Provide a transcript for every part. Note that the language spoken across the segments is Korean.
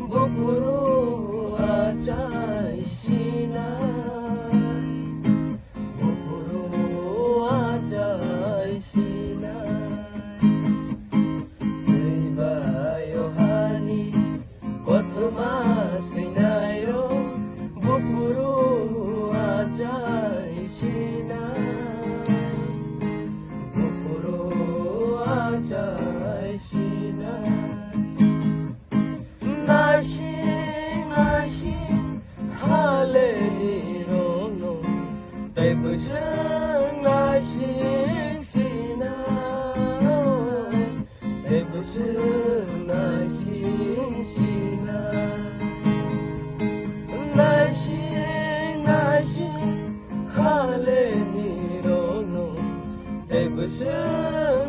부풀어 아자이시나 부풀어 아자이시나 의바요 하니 고트마시나이로 부풀어 아자이시나 부풀어 아자이시나 나신 할레니로노 대부승 나신 시나 대부승 나신 시나 나신 할레니로노 대부승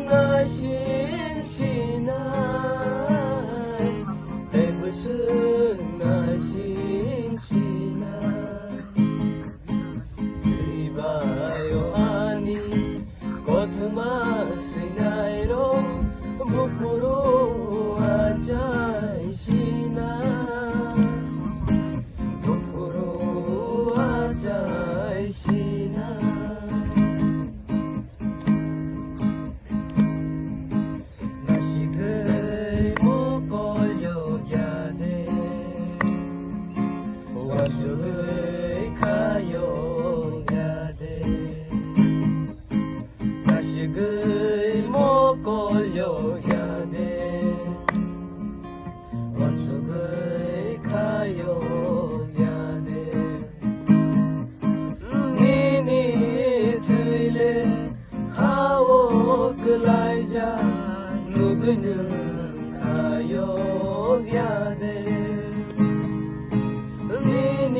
나신 시나 대부승 나신 시나 의바요 하니 고트마시나이로 부풀어 아자이시나 부풀어 아자이시나 나식을 먹으려야 돼 와주를 가요야 돼 나식을 먹으려야 돼 와주를 가요야 돼 니니 들래 하오 그라이자 누구는 가요야 돼 니니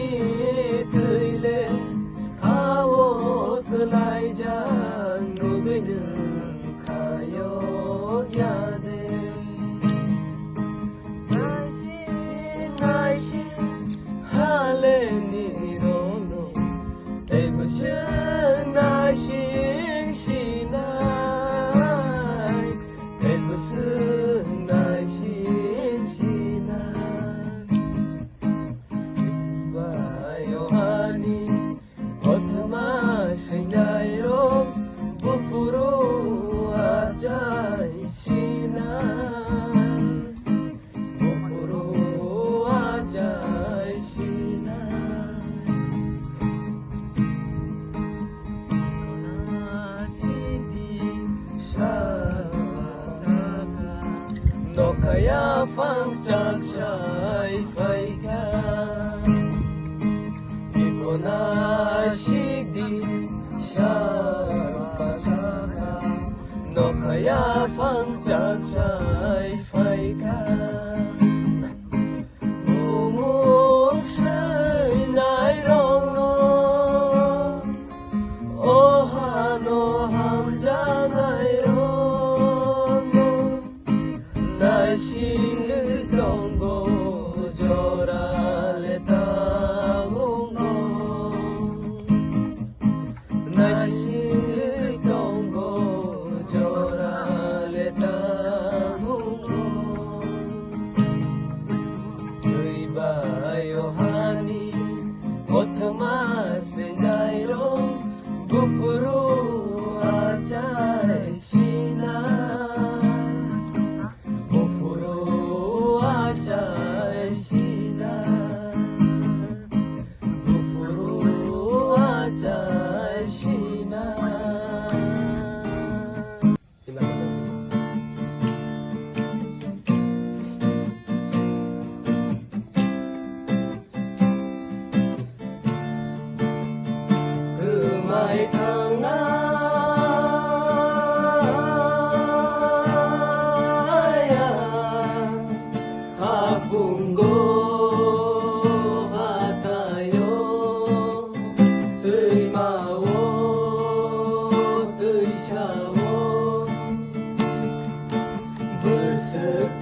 들래 하오 그라이자 누구는 가요야 돼 나신 할레니로노 대부승 나신 시나 대부승 나신 시나 이바요 하니 고트마시나이로 부풀어 아자이시나 부풀어 아자이시나 Kaya phang chak shai phai ka Iko na shigdi sha pa ka No kaya phang chak shai phai ka Umung shay nai rong no Oh hano ham janai rong no 날씨를 던고 저랄레타고 날씨를 던고 저랄레타고 의바요 하니 고트마시나이로 부풀어 아자이시나 그마이 강아야 아픈고 같아요 뜨이마오 뜨이샤오 불쑥